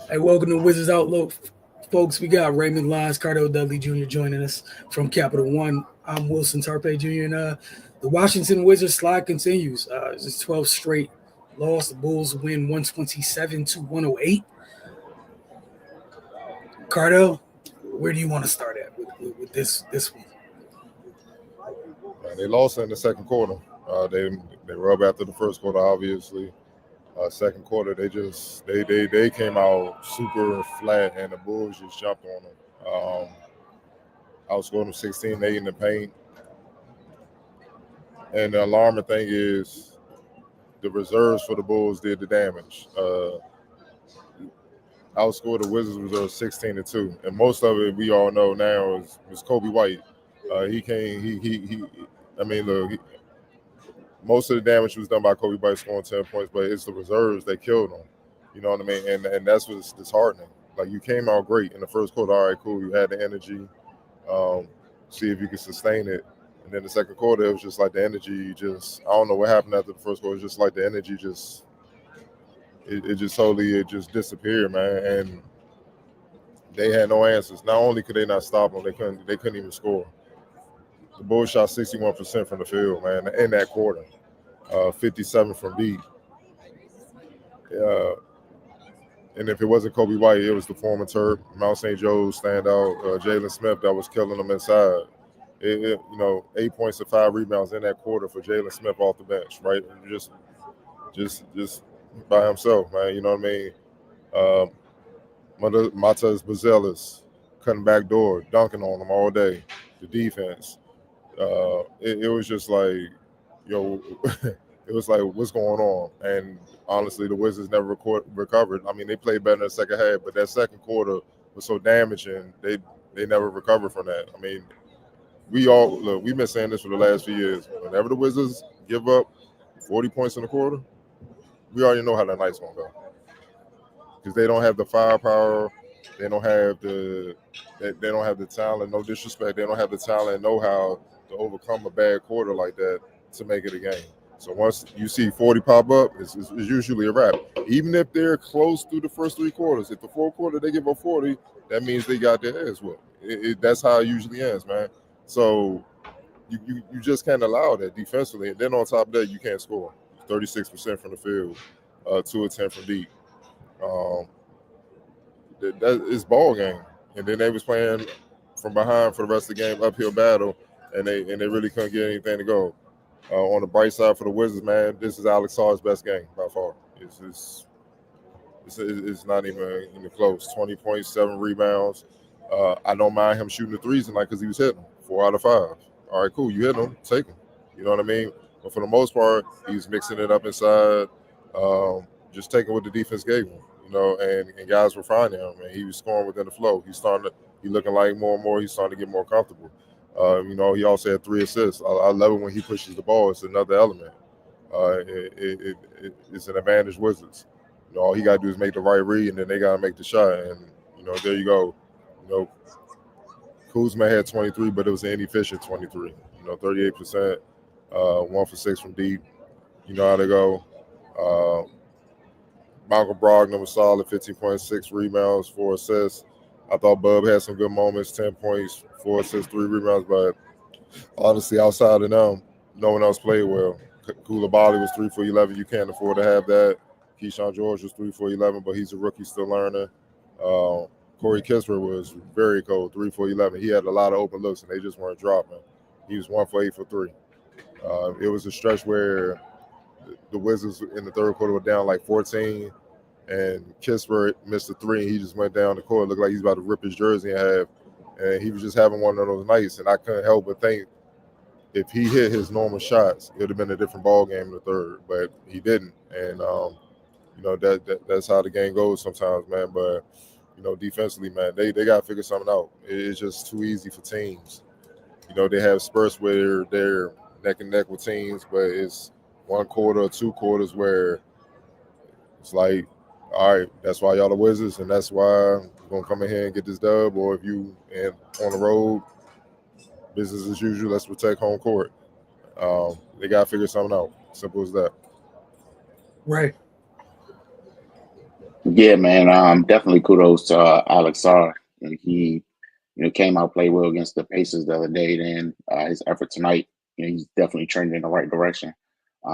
Hey, welcome to Wizards Outlook, folks. We got Raymond Lyons, Cardell Dudley Jr. joining us from Capital One. I'm Wilson Tarpe Jr. and the Washington Wizards slide continues. It's 12 straight loss. The Bulls win 127 to 108. Cardell, where do you want to start at with this one? They lost in the second quarter. They were up after the first quarter, obviously. Second quarter, they came out super flat, and the Bulls just jumped on them. Outscored them 16-8 in the paint. And the alarming thing is the reserves for the Bulls did the damage. Outscored the Wizards reserves 16-2, and most of it we all know now is Kobe White. He came. He I mean, look, most of the damage was done by Kobe White scoring 10 points, but it's the reserves that killed him. You know what I mean? And that's what's disheartening. Like, you came out great in the first quarter. All right, cool. You had the energy. See if you can sustain it. And then the second quarter, it was just like the energy I don't know what happened after the first quarter. It was just like the energy it just disappeared, man. And they had no answers. Not only could they not stop them, they couldn't even score. The Bulls shot 61% from the field, man, in that quarter. 57 from deep. And if it wasn't Kobe White, it was the former Terp, Mount St. Joe's standout, Jalen Smith that was killing them inside. 8 points and 5 rebounds in that quarter for Jalen Smith off the bench, right? Just by himself, man. You know what I mean? Matas Bazelis cutting back door, dunking on them all day. The defense. It was just like, it was like, what's going on? And honestly, the Wizards never recovered. I mean, they played better in the second half, but that second quarter was so damaging. They never recovered from that. I mean, we've been saying this for the last few years. Whenever the Wizards give up 40 points in a quarter, we already know how that night's gonna go. Because they don't have the firepower, they don't have the talent. No disrespect, they don't have the talent and know-how to overcome a bad quarter like that to make it a game. So once you see 40 pop up, it's usually a wrap. Even if they're close through the first 3 quarters, if the fourth quarter they give up 40, that means they got their ass whooped. That's how it usually ends, man. So you just can't allow that defensively. And then on top of that, you can't score. 36% from the field, 2 of 10 from deep. That is ball game. And then they was playing from behind for the rest of the game, uphill battle, and they really couldn't get anything to go. On the bright side for the Wizards, man, this is Alex Sarr's best game by far. It's not even close. 20 points, 7 rebounds. I don't mind him shooting the threes tonight because he was hitting 4 out of 5. All right, cool. You hit them, take them. You know what I mean? But for the most part, he's mixing it up inside, just taking what the defense gave him. And guys were finding him, and he was scoring within the flow. He looking like more and more. He's starting to get more comfortable. He also had 3 assists. I love it when he pushes the ball. It's another element. It's an advantage Wizards. All he got to do is make the right read, and then they got to make the shot. And there you go. Kuzma had 23, but it was an inefficient 23. 38%, 1 for 6 from deep. You know how they go. Michael Brogdon was solid, 15.6 rebounds, 4 assists. I thought Bub had some good moments, 10 points, 4 assists, 3 rebounds. But honestly, outside of them, no one else played well. Koulibaly was 3 for 11. You can't afford to have that. Keyshawn George was 3 for 11, but he's a rookie still learning. Corey Kispert was very cold, 3 for 11. He had a lot of open looks, and they just weren't dropping. He was 1 for 8 for 3. It was a stretch where the Wizards in the third quarter were down like 14, and Kispert missed a 3, and he just went down the court. It looked like he's about to rip his jersey in half, and he was just having one of those nights, and I couldn't help but think if he hit his normal shots, it would have been a different ball game in the third, but he didn't. And, that's how the game goes sometimes, man. But, defensively, man, they got to figure something out. It's just too easy for teams. They have spurts where they're neck and neck with teams, but it's 1 quarter or 2 quarters where it's like, all right, that's why y'all the Wizards, and that's why we're going to come in here and get this dub. Or if you on the road, business as usual, let's protect home court. They got to figure something out. Simple as that. Right. Yeah, man. Definitely kudos to Alex Sarr. And he, came out played well against the Pacers the other day. Then his effort tonight, he's definitely trending in the right direction.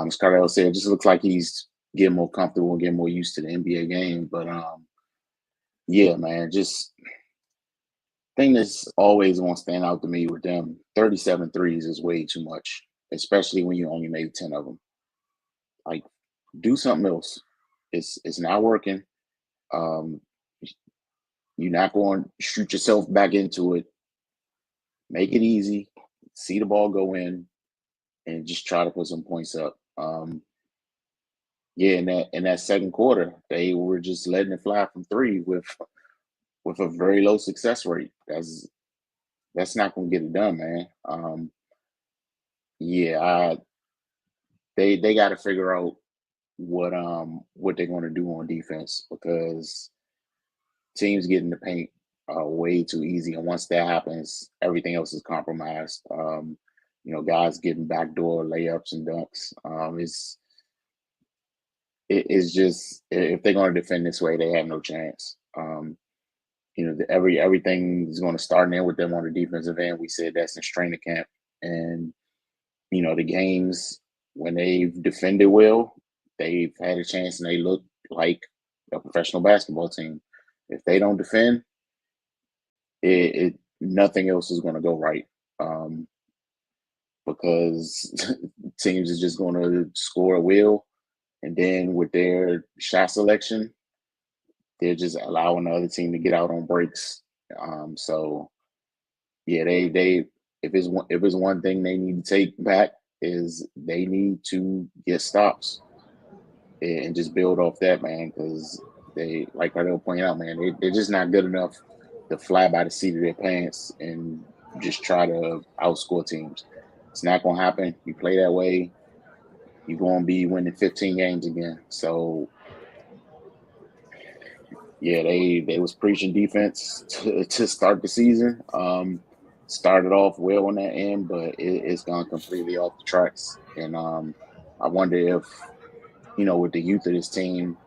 As Cardell said, it just looks like he's getting more comfortable and getting more used to the NBA game. But yeah, man, just thing that's always going to stand out to me with them: 37 threes is way too much, especially when you only made 10 of them. Like, do something else. It's not working. Um, you're not going to shoot yourself back into it. Make it easy. See the ball go in, and just try to put some points up. Yeah, in that second quarter, they were just letting it fly from three with a very low success rate. That's not going to get it done, man. Yeah, they got to figure out what they're going to do on defense, because teams get in the paint way too easy, and once that happens, everything else is compromised. Guys getting backdoor layups and dunks. It's just, if they're going to defend this way, they have no chance. Everything is going to start in with them on the defensive end. We said that's in training camp, and the games when they've defended well, they've had a chance and they look like a professional basketball team. If they don't defend, it nothing else is going to go right, because teams is just going to score at will, and then with their shot selection, they're just allowing the other team to get out on breaks. So yeah, they if it's one thing they need to take back, is they need to get stops and just build off that, man, because they, like Cardell pointed out, man, they're just not good enough to fly by the seat of their pants and just try to outscore teams. It's not gonna happen. You play that way, you're gonna be winning 15 games again. So yeah, they was preaching defense to start the season. Started off well on that end, but it's gone completely off the tracks. And I wonder if, with the youth of this team,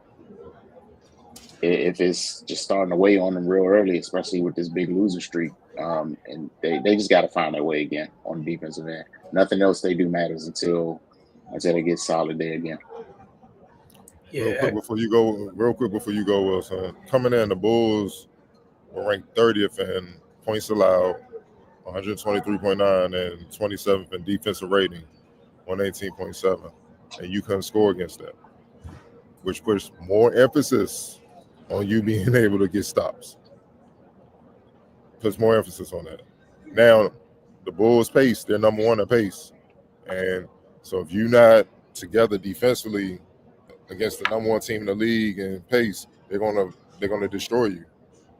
if it's just starting to weigh on them real early, especially with this big loser streak. And they just got to find their way again on the defensive end. Nothing else they do matters until they get solid there again. Yeah, Real quick before you go, Wilson. Coming in, the Bulls were ranked 30th in points allowed, 123.9, and 27th in defensive rating, 118.7. And you couldn't score against that, which puts more emphasis on you being able to get stops. Puts more emphasis on that. Now, the Bulls pace, they're number one at pace. And so if you're not together defensively against the number one team in the league and pace, they're gonna destroy you,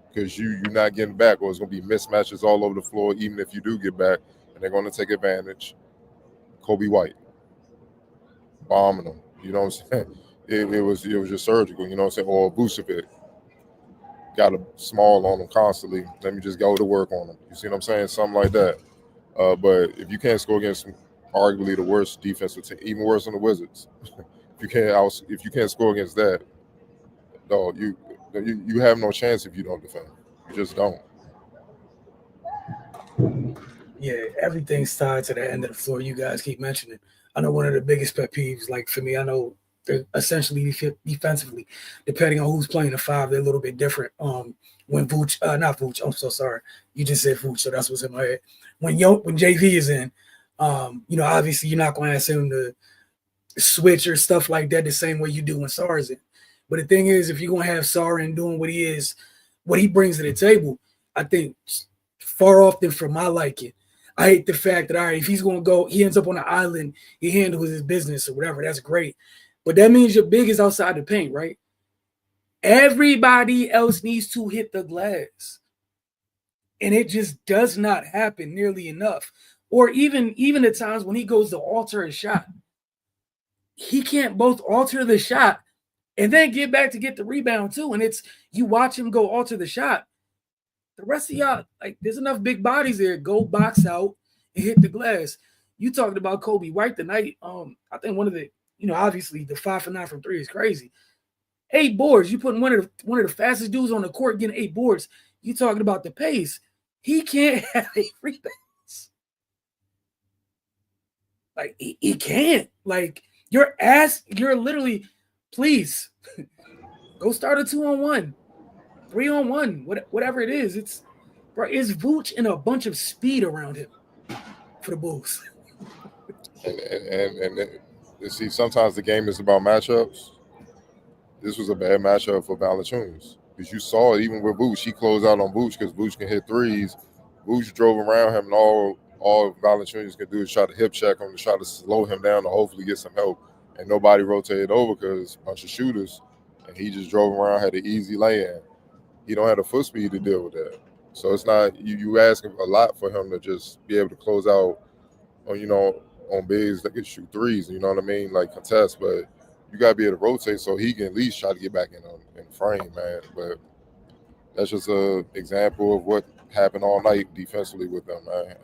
because you're not getting back, or it's gonna be mismatches all over the floor, even if you do get back, and they're gonna take advantage. Kobe White bombing them, you know what I'm saying? It was just surgical, you know what I'm saying? Or Vucevic got a small on them constantly. Let me just go to work on them. You see what I'm saying? Something like that. But if you can't score against arguably the worst defensive team, even worse than the Wizards, if you can't score against that, dog, you have no chance if you don't defend. You just don't. yeah, everything's tied to the end of the floor. You guys keep mentioning. I know one of the biggest pet peeves, like for me, I know they're essentially defensively, depending on who's playing the five, they're a little bit different. When Vooch, not Vooch, I'm so sorry, you just said Vooch, so that's what's in my head. When JV is in, obviously you're not going to ask him to switch or stuff like that the same way you do when Sarr is in. But the thing is, if you're going to have Sarr in doing what he is, what he brings to the table, I think far often for my liking. I hate the fact that, all right, if he's going to go, he ends up on an island, he handles his business or whatever. That's great. But that means your big is outside the paint, right? Everybody else needs to hit the glass. And it just does not happen nearly enough. Or even at times when he goes to alter a shot, he can't both alter the shot and then get back to get the rebound too. And it's, you watch him go alter the shot. The rest of y'all, like, there's enough big bodies there. Go box out and hit the glass. You talked about Kobe White tonight. I think one of the, obviously the 5 for 9 from three is crazy. 8 boards. You putting one of the fastest dudes on the court getting 8 boards. You talking about the pace. He can't have 8 rebounds. Like, he can't. Like, you're literally, please, go start a 2-on-1, 3-on-1, whatever it is. It's Vooch and a bunch of speed around him for the Bulls. And see, sometimes the game is about matchups. This was a bad matchup for Valanciunas because you saw it even with Vooch. He closed out on Vooch because Vooch can hit threes. Vooch drove around him, and all Valanciunas can do is try to hip check him to try to slow him down to hopefully get some help. And nobody rotated over because a bunch of shooters, and he just drove around, had an easy lay-in. He don't have the foot speed to deal with that. So it's not you asking a lot for him to just be able to close out on bigs that can shoot threes, you know what I mean, like contest, but you gotta be able to rotate so he can at least try to get back in frame, man. But that's just an example of what happened all night defensively with them, man.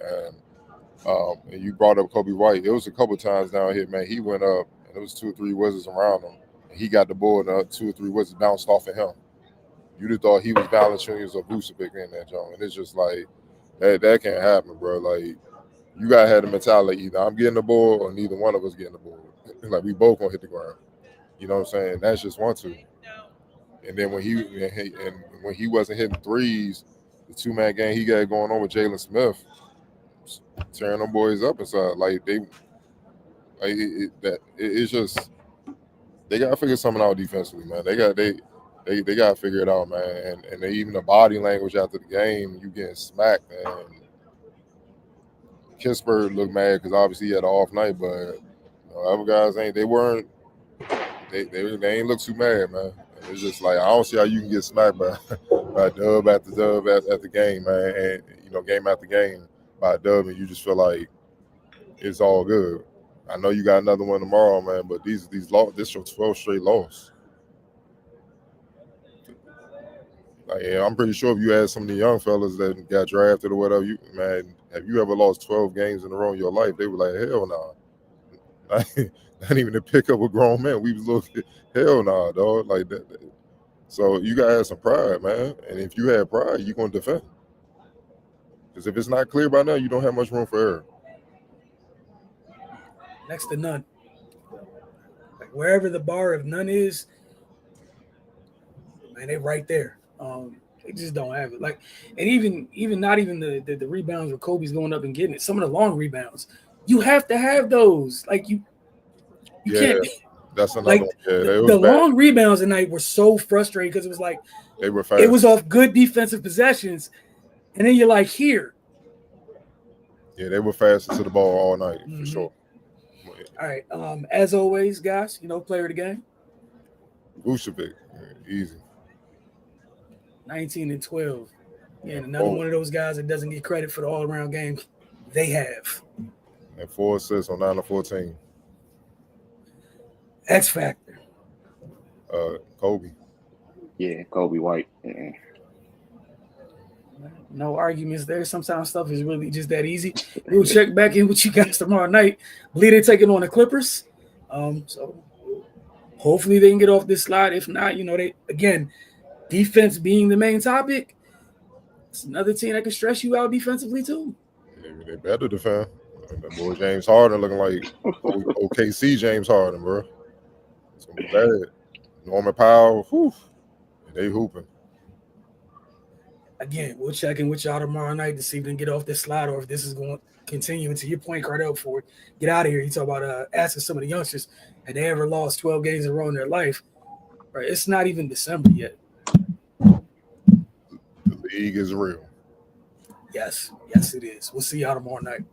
And you brought up Kobe White. It was a couple times down here, man. He went up and there was 2 or 3 Wizards around him. And he got the ball and 2 or 3 Wizards bounced off of him. You'd have thought he was Valanciunas or Vucevic in that joint. And it's just like that can't happen, bro. Like, you gotta have the mentality either I'm getting the ball or neither one of us getting the ball. Like, we both gonna hit the ground. You know what I'm saying? That's just 1-2. And then when he wasn't hitting threes, the 2-man game he got going on with Jalen Smith, tearing them boys up inside. Like, it's just they gotta figure something out defensively, man. They gotta figure it out, man. And even the body language after the game, you getting smacked, man. Kingsbury looked mad because obviously he had an off night, but other guys ain't ain't look too mad, man. And it's just like, I don't see how you can get smacked by dub after dub at the game, man, and game after game by a dub, and you just feel like it's all good. I know you got another one tomorrow, man, but this your 12th straight loss. Like, yeah, I'm pretty sure if you ask some of the young fellas that got drafted or whatever, have you ever lost 12 games in a row in your life? They were like, hell no. Nah. Not even to pick up a grown man. We was looking, hell no, dog. Like that. So you gotta have some pride, man. And if you have pride, you're gonna defend. Because if it's not clear by now, you don't have much room for error. Next to none. Like, wherever the bar of none is, man, they right there. They just don't have it. Like, and even not even the rebounds where Kobe's going up and getting it. Some of the long rebounds, you have to have those. Like, you can't. That's another like one. Yeah, the long rebounds tonight were so frustrating because it was like they were fast. It was off good defensive possessions, and then you're like, here. Yeah, they were fast to the ball all night for sure. All right. As always, guys, player of the game. Vucevic, easy. 19 and 12. Yeah, and another one of those guys that doesn't get credit for the all-around game they have. And 4 assists on 9 of 14. X factor. Kobe. Yeah, Kobe White. Yeah. No arguments there. Sometimes stuff is really just that easy. We'll check back in with you guys tomorrow night. Bleeder taking on the Clippers. So hopefully they can get off this slide. If not, they again, defense being the main topic, it's another team that can stress you out defensively too. They better defend. That boy James Harden looking like OKC James Harden, bro. It's gonna be bad. Norman Powell, they hooping. Again, we'll check in with y'all tomorrow night to see if we can get off this slide or if this is going to continue into your point, Cardell, before get out of here. You talk about asking some of the youngsters, had they ever lost 12 games in a row in their life? Right, it's not even December yet. The league is real. Yes, it is. We'll see y'all tomorrow night.